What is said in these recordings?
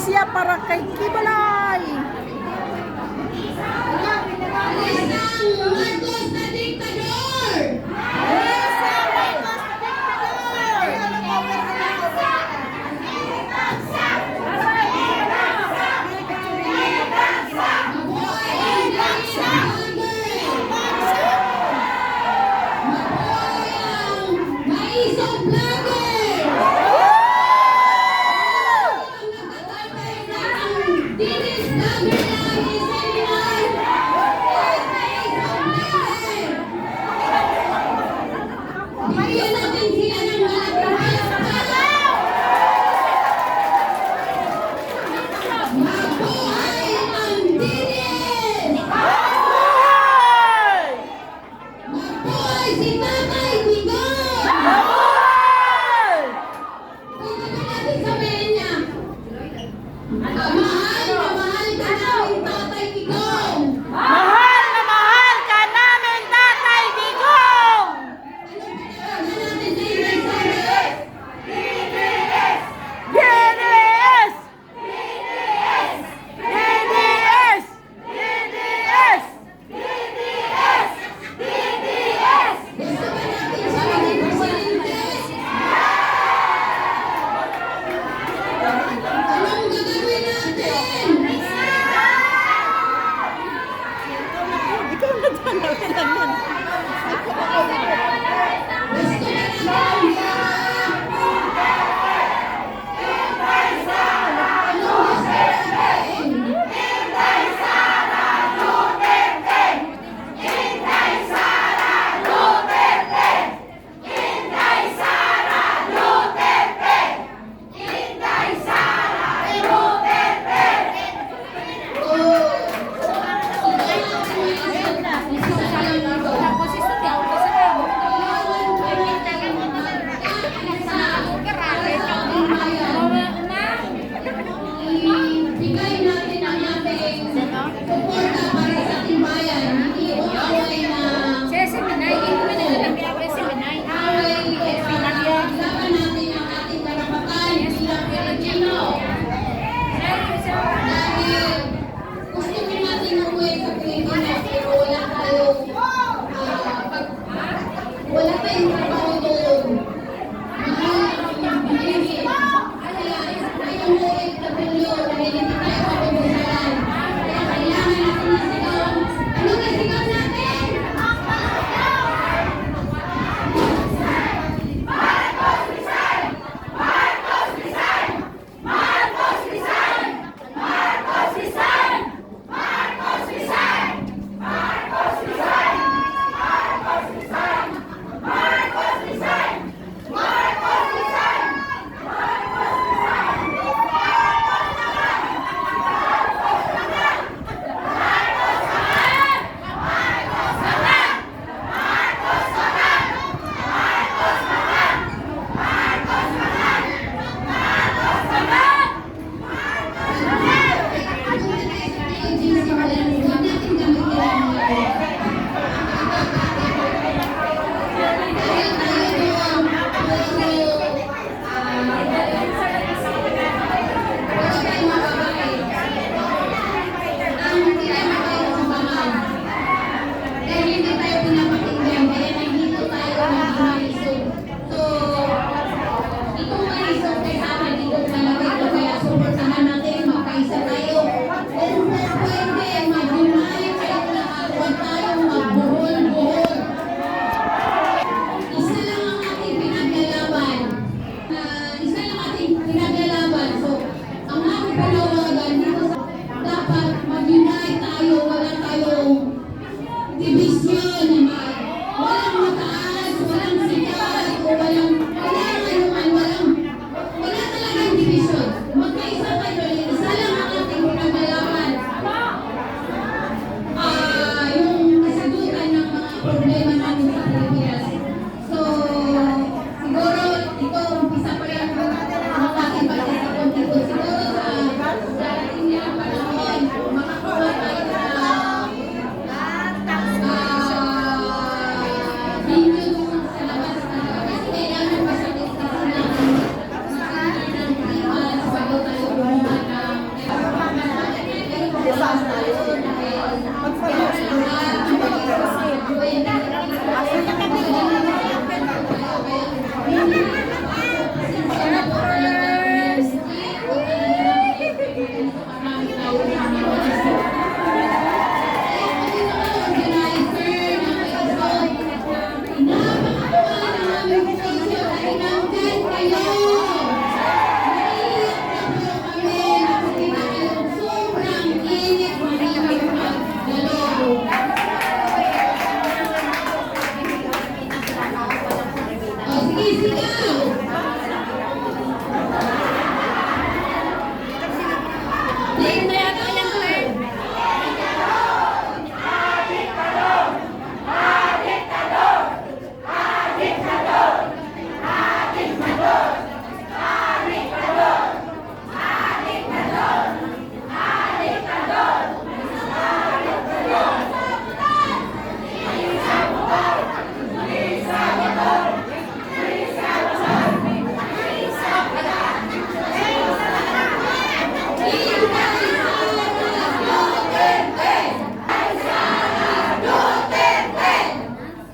siya para kay Kibalay. Marcos na diktador! Name na yata yan, Claire.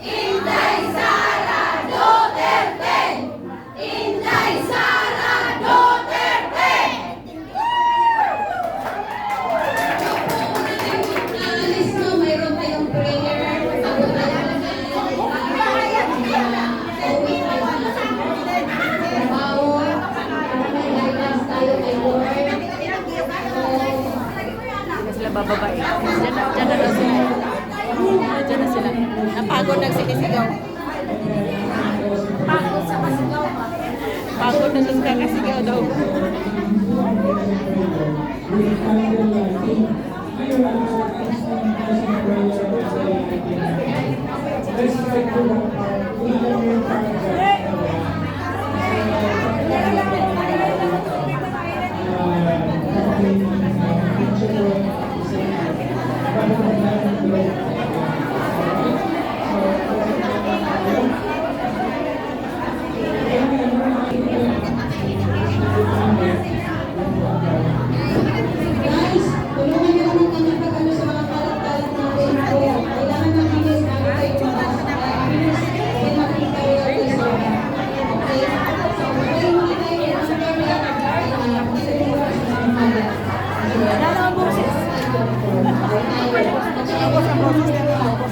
Inday Sara Duterte! Inday Sara Duterte! Naalis no, mayroon tayong prayer. Pagod tayo kay Lord. Hindi sila bababae. Diyan na daw sila. Diyan na sila. Napagod nagsigisigaw. Pagod sa kasigaw pa. Pagod na sa kasigaw daw. Guys, tulungan niyo naman kami pag ano sa mga kalat-kalat natin. Kailangan ng bilis bago tayo matas. Bilis, may makita kayo guys. Okay? So, kayo makita yung sa camera. Isa yung oras na ang kalat. Wala naman boses. At saka,